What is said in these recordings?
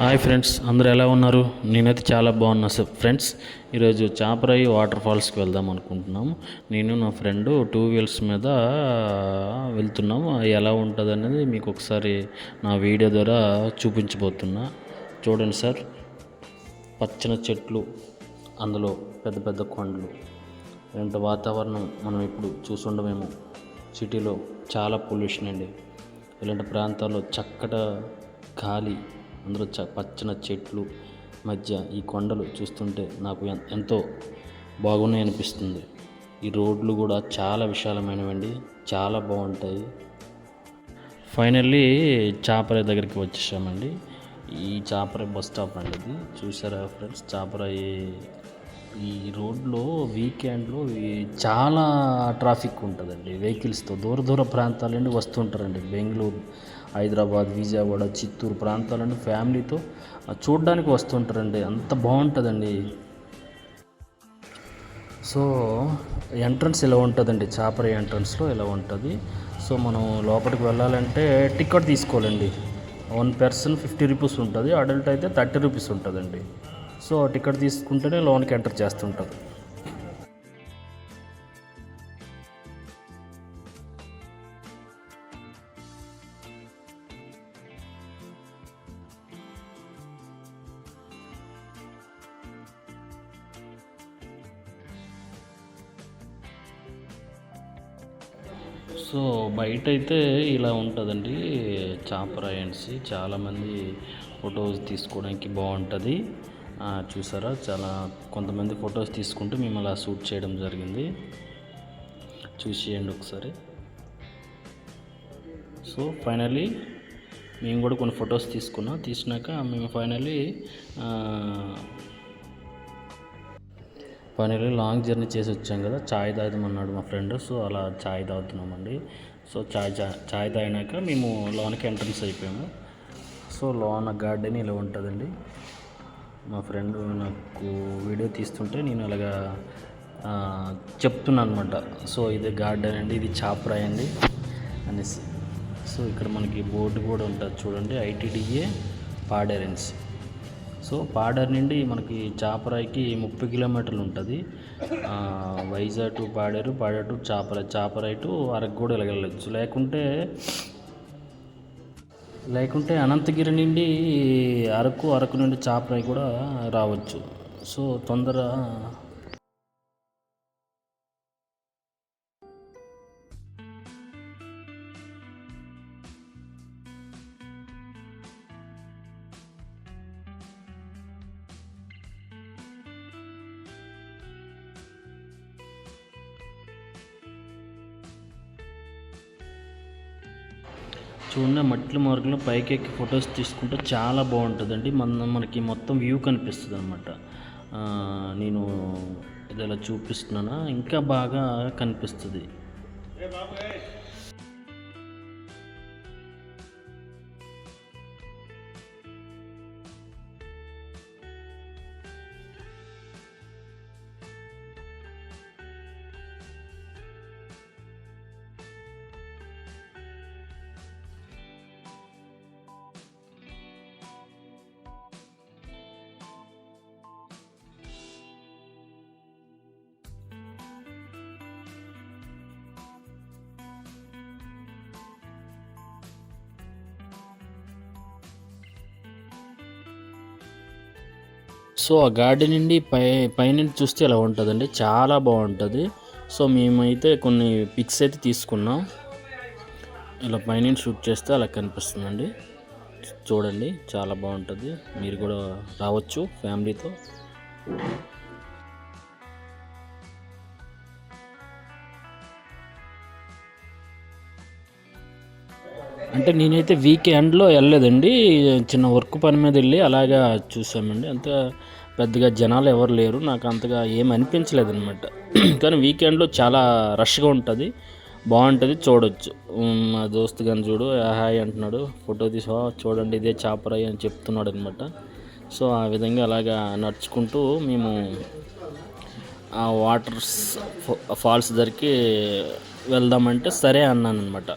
Hi friends, అందరూ ఎలా ఉన్నారు? నేనైతే చాలా బాగున్నా సార్. ఫ్రెండ్స్, ఈరోజు చాపరాయి వాటర్ ఫాల్స్కి వెళ్దాం అనుకుంటున్నాము. నేను నా ఫ్రెండ్ 2 వీలర్స్ మీద వెళ్తున్నాము. ఎలా ఉంటుంది అనేది మీకు ఒకసారి నా వీడియో ద్వారా చూపించబోతున్నా. చూడండి సార్, పచ్చని చెట్లు, అందులో పెద్ద పెద్ద కొండలు, ఇలాంటి వాతావరణం మనం ఇప్పుడు చూసుండమేమో. సిటీలో చాలా పొల్యూషన్ అండి. ఇలాంటి ప్రాంతాల్లో చక్కటి గాలి, అందులో పచ్చని చెట్లు మధ్య ఈ కొండలు చూస్తుంటే నాకు ఎంతో బాగున్నాయి అనిపిస్తుంది. ఈ రోడ్లు కూడా చాలా విశాలమైనవండి, చాలా బాగుంటాయి. ఫైనల్లీ చాపరాయి దగ్గరికి వచ్చేసామండి. ఈ చాపరాయి బస్ స్టాప్ అండి. ఇది చూసారా ఫ్రెండ్స్, చాపరాయి ఈ రోడ్లో వీకెండ్లో చాలా ట్రాఫిక్ ఉంటుందండి. వెహికల్స్తో దూర దూర ప్రాంతాల నుండి వస్తుంటారండి. బెంగళూరు, హైదరాబాద్, విజయవాడ, చిత్తూరు ప్రాంతాల నుండి ఫ్యామిలీతో చూడడానికి వస్తుంటారండి. అంత బాగుంటుందండి. సో ఎంట్రన్స్ ఇలా ఉంటుందండి. చాపరాయి ఎంట్రన్స్లో ఇలా ఉంటుంది. సో మనం లోపలికి వెళ్ళాలంటే టికెట్ తీసుకోవాలండి. 1 person 50 రూపీస్ ఉంటుంది. అడల్ట్ అయితే 30 రూపీస్ ఉంటుందండి. సో టికెట్ తీసుకుంటేనే లోన్కి ఎంటర్ చేస్తుంటారు. సో బయట అయితే ఇలా ఉంటుందండి చాపరాయి అనేసి. చాలామంది ఫొటోస్ తీసుకోవడానికి బాగుంటుంది. చూసారా, చాలా కొంతమంది ఫొటోస్ తీసుకుంటూ మేము అలా షూట్ చేయడం జరిగింది. చూసేయండి ఒకసారి. సో ఫైనల్లీ మేము కూడా కొన్ని ఫొటోస్ తీసినాక మేము ఫైనల్లీ లాంగ్ జర్నీ చేసి వచ్చాం కదా, చాయ్ తాగుదామన్నాడు మా ఫ్రెండ్. సో అలా చాయ్ తాగుతున్నామండి. సో చాయ్ తాగినాక మేము లోన్కి ఎంట్రన్స్ అయిపోయాము. సో లోన గార్డెన్ ఇలా ఉంటుందండి. మా ఫ్రెండ్ నాకు వీడియో తీస్తుంటే నేను అలాగా చెప్తున్నాను అనమాట. సో ఇది గార్డెన్ అండి, ఇది చాపరాయి అండి అనేసి. సో ఇక్కడ మనకి బోర్డు కూడా ఉంటుంది చూడండి, ఐటీడీఏ పాడేరెన్స్. సో పాడేరు నుండి మనకి చాపరాయికి 30 కిలోమీటర్లు ఉంటుంది. Vizag to Paderu, Paderu to Chaparai to Araku కూడా వెళ్ళచ్చు. లేకుంటే అనంతగిరి నుండి అరకు నుండి చాపరాయి కూడా రావచ్చు. సో చూడండి, మట్ల మార్గంలో పైకి ఎక్కి ఫొటోస్ తీసుకుంటే చాలా బాగుంటుందండి. మనకి మొత్తం వ్యూ కనిపిస్తుంది అనమాట. నేను ఇది ఇలా చూపిస్తున్నానా, ఇంకా బాగా కనిపిస్తుంది. సో ఆ గార్డెన్ నుండి పైనుండి చూస్తే ఇలా ఉంటుందండి, చాలా బాగుంటుంది. సో మేమైతే కొన్ని పిక్స్ అయితే తీసుకున్నాం. ఇలా పైనుండి షూట్ చేస్తే అలా కనిపిస్తుందండి. చూడండి, చాలా బాగుంటుంది. మీరు కూడా రావచ్చు ఫ్యామిలీతో. అంటే నేనైతే వీకెండ్లో వెళ్ళలేదండి, చిన్న వర్క్ పని మీద వెళ్ళి అలాగా చూసామండి. అంత పెద్దగా జనాలు ఎవరు లేరు, నాకు అంతగా ఏమి అనిపించలేదు అనమాట. కానీ వీకెండ్లో చాలా రష్గా ఉంటుంది, బాగుంటుంది, చూడొచ్చు. మా దోస్తు కానీ చూడు హాయ్ అంటున్నాడు, ఫోటో తీసి చూడండి ఇదే చాపరాయి అని చెప్తున్నాడు అనమాట. సో ఆ విధంగా అలాగా నడుచుకుంటూ మేము ఆ వాటర్ ఫాల్స్ దగ్గరికి వెళ్దామంటే సరే అన్నాను అనమాట.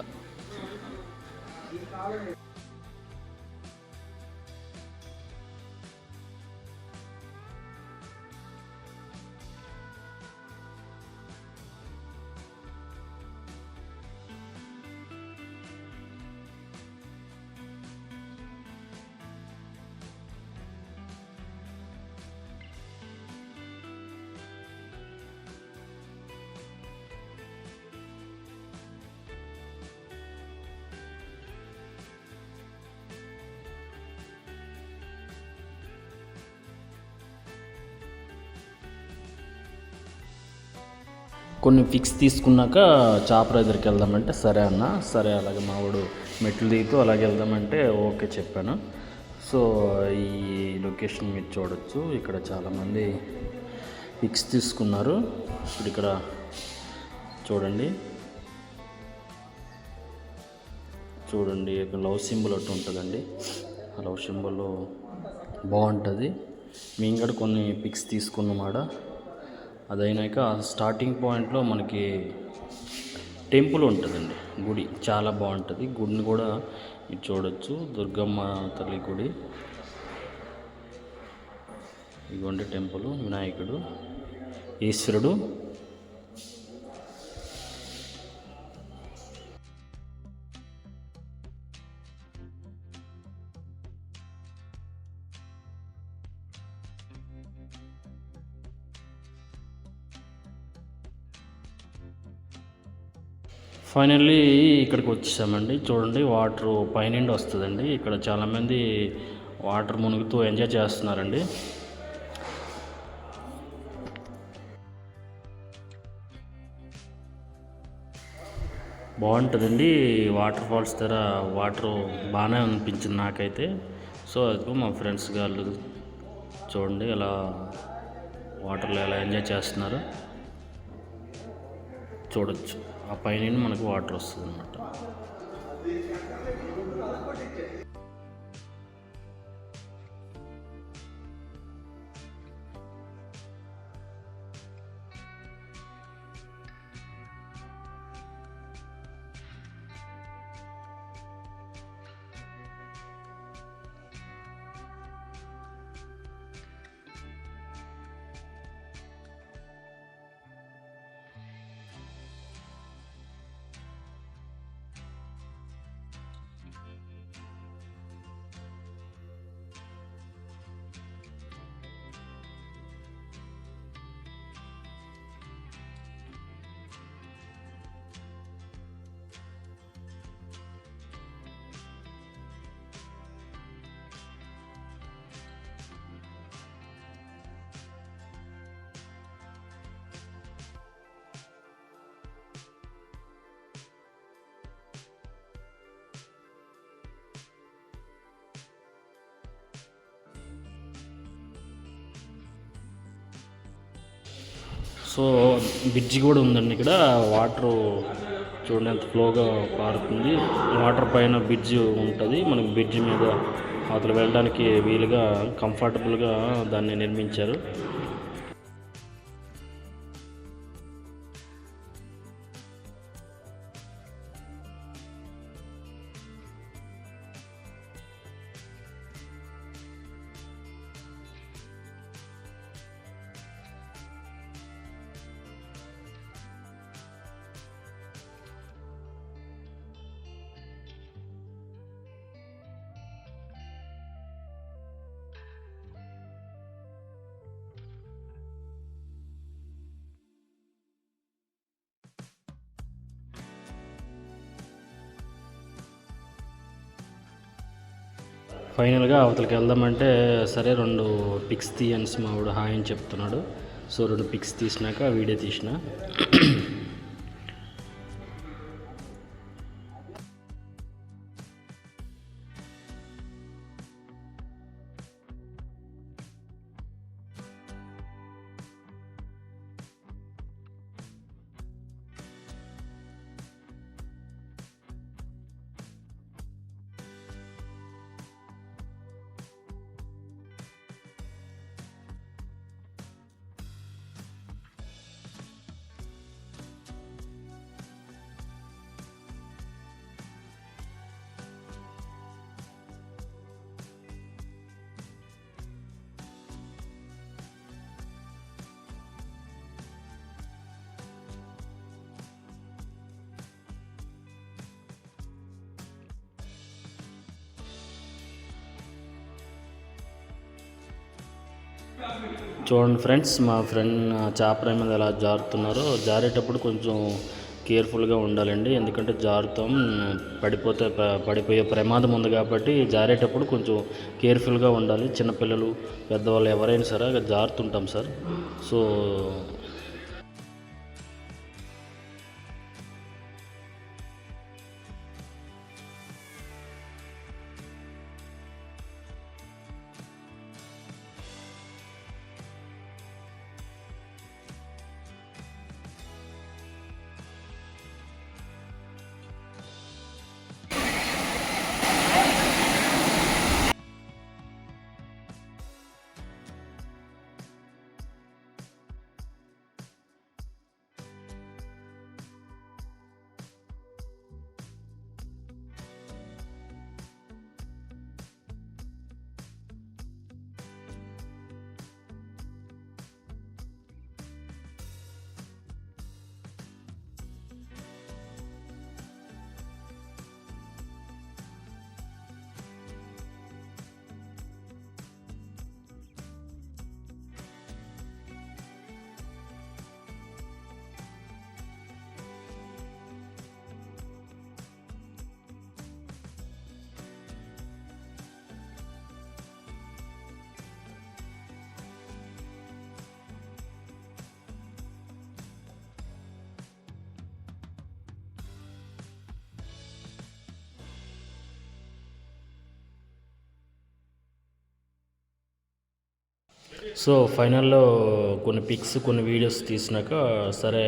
కొన్ని ఫిక్స్ తీసుకున్నాక చాపర దగ్గరికి వెళ్దామంటే సరే అన్న, సరే అలాగే మావాడు మెట్లు దిగుతూ అలాగే వెళ్దామంటే ఓకే చెప్పాను. సో ఈ లొకేషన్ మీరు చూడొచ్చు, ఇక్కడ చాలామంది ఫిక్స్ తీసుకున్నారు. ఇప్పుడు ఇక్కడ చూడండి చూడండి ఒక లవ్ సింబల్ ఒకటి ఉంటుందండి. ఆ లవ్ సింబల్ బాగుంటుంది. మేము కూడా కొన్ని పిక్స్ తీసుకున్నమాట. అదైనాక స్టార్టింగ్ పాయింట్లో మనకి టెంపుల్ ఉంటుందండి, గుడి చాలా బాగుంటుంది. గుడిని కూడా మీరు చూడొచ్చు, దుర్గమ్మ తల్లి గుడి. ఇదిగోండి టెంపుల్, వినాయకుడు, ఈశ్వరుడు. ఫైనల్లీ ఇక్కడికి వచ్చేసామండి. చూడండి వాటర్ పైనుండి వస్తుందండి. ఇక్కడ చాలామంది వాటర్ మునుగుతూ ఎంజాయ్ చేస్తున్నారండి. బాగుంటుందండి వాటర్ ఫాల్స్ దగ్గర. వాటర్ బాగానే అనిపించింది నాకైతే. సో అది మా ఫ్రెండ్స్ గారు చూడండి అలా వాటర్లో ఎలా ఎంజాయ్ చేస్తున్నారు చూడొచ్చు. ఆ పైన మనకు వాటర్ వస్తుంది అన్నమాట. సో బ్రిడ్జి కూడా ఉందండి ఇక్కడ. వాటర్ చూడండి ఎంత ఫ్లోగా పారుతుంది. వాటర్ పైన బ్రిడ్జ్ ఉంటుంది. మనకి బ్రిడ్జి మీద అవతల వెళ్ళడానికి వీలుగా కంఫర్టబుల్గా దాన్ని నిర్మించారు. ఫైనల్గా అవతలకి వెళ్దామంటే సరే 2 పిక్స్ తీయన్స్ మావాడు హాయ్ అని చెప్తున్నాడు. సో 2 పిక్స్ తీసినాక వీడియో తీసిన. చూడండి ఫ్రెండ్స్, మా ఫ్రెండ్ చాపరాయి మీద ఎలా జారుతున్నారో. జారేటప్పుడు కొంచెం కేర్ఫుల్గా ఉండాలండి, ఎందుకంటే జారుతాం పడిపోయే ప్రమాదం ఉంది కాబట్టి జారేటప్పుడు కొంచెం కేర్ఫుల్గా ఉండాలి. చిన్నపిల్లలు పెద్దవాళ్ళు ఎవరైనా సరే జారుతుంటాం సార్. సో సో ఫైనల్లో కొన్ని పిక్స్ కొన్ని వీడియోస్ తీసినాక సరే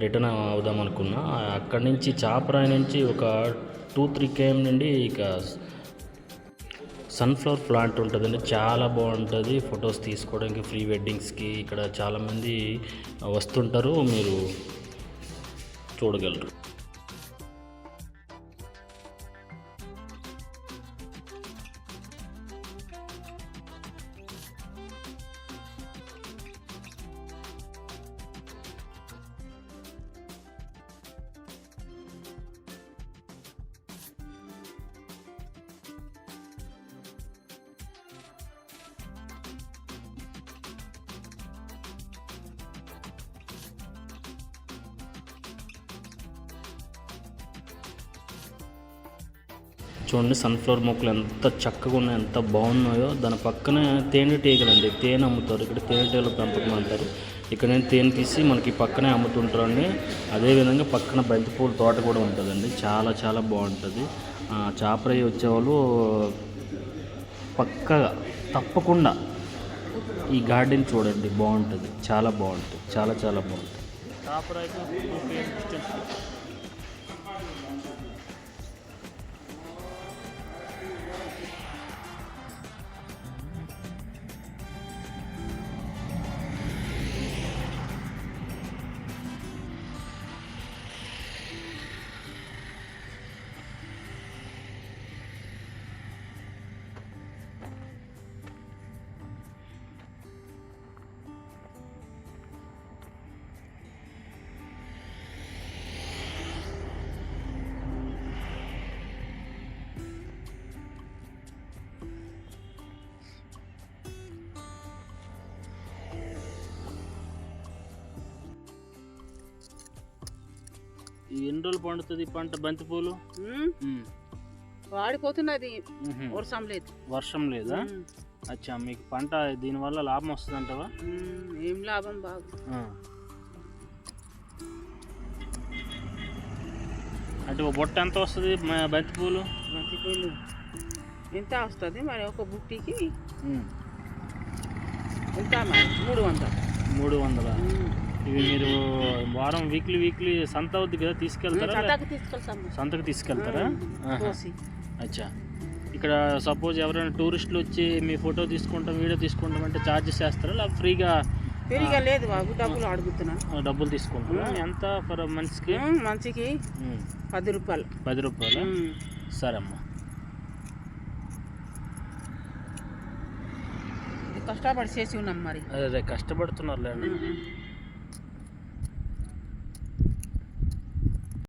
రిటర్న్ అవుదాం అనుకున్నా. అక్కడి నుంచి చాపరాయి నుంచి ఒక 2-3 km నుండి ఇక సన్ఫ్లవర్ ప్లాంట్ ఉంటుందండి. చాలా బాగుంటుంది ఫొటోస్ తీసుకోవడానికి, ప్రీ వెడ్డింగ్స్కి ఇక్కడ చాలామంది వస్తుంటారు, మీరు చూడగలరు. చూడండి సన్ఫ్లవర్ మొక్కలు ఎంత చక్కగా ఉన్నాయో, ఎంత బాగున్నాయో. దాని పక్కనే తేనెటీగలండి, తేనె అమ్ముతారు. ఇక్కడ తేనెటీగల పెంపకం అంటారు. ఇక్కడ నేను తేనె తీసి మనకి పక్కనే అమ్ముతుంటారండి. అదేవిధంగా పక్కన బంతిపూల తోట కూడా ఉంటుందండి. చాలా చాలా బాగుంటుంది. చాపరాయి వచ్చేవాళ్ళు పక్కగా తప్పకుండా ఈ గార్డెన్ చూడండి, బాగుంటుంది, చాలా బాగుంటుంది, చాలా చాలా బాగుంటుంది. చాపరాయికి ఎన్ని రోజులు పండుతుంది పంట బంతిపూలు? వాడిపోతున్నది, వర్షం లేదా? అచ్చా, మీకు పంట దీనివల్ల లాభం వస్తుంది అంటావా? ఏం లాభం బాగు. అంటే ఒక బొట్ట ఎంత వస్తుంది బంతిపూలు? బంతిపూలు ఎంత వస్తుంది మరి ఒక బుట్టికి? ఎంత మరి 300. ఇవి మీరు వారం వీక్లీ సంత అవుద్ది కదా, తీసుకెళ్తారా? సంతకు తీసుకెళ్తారా? అచ్చా, ఇక్కడ సపోజ్ ఎవరైనా టూరిస్టులు వచ్చి మీ ఫోటో తీసుకుంటాం, వీడియో తీసుకుంటాం అంటే ఛార్జెస్ వేస్తారా, లేదా ఫ్రీగా? లేదు బాబు, డబ్బులు అడుగుతున్నా. డబ్బులు తీసుకుంటారా? ఎంత ఫర్ మనిషికి? మనిషికి 10 రూపాయలు. 10 రూపాయలు. సరే అమ్మా, కష్టపడి చేసి ఉన్నాం మరి. అదే కష్టపడుతున్నారు లేండి.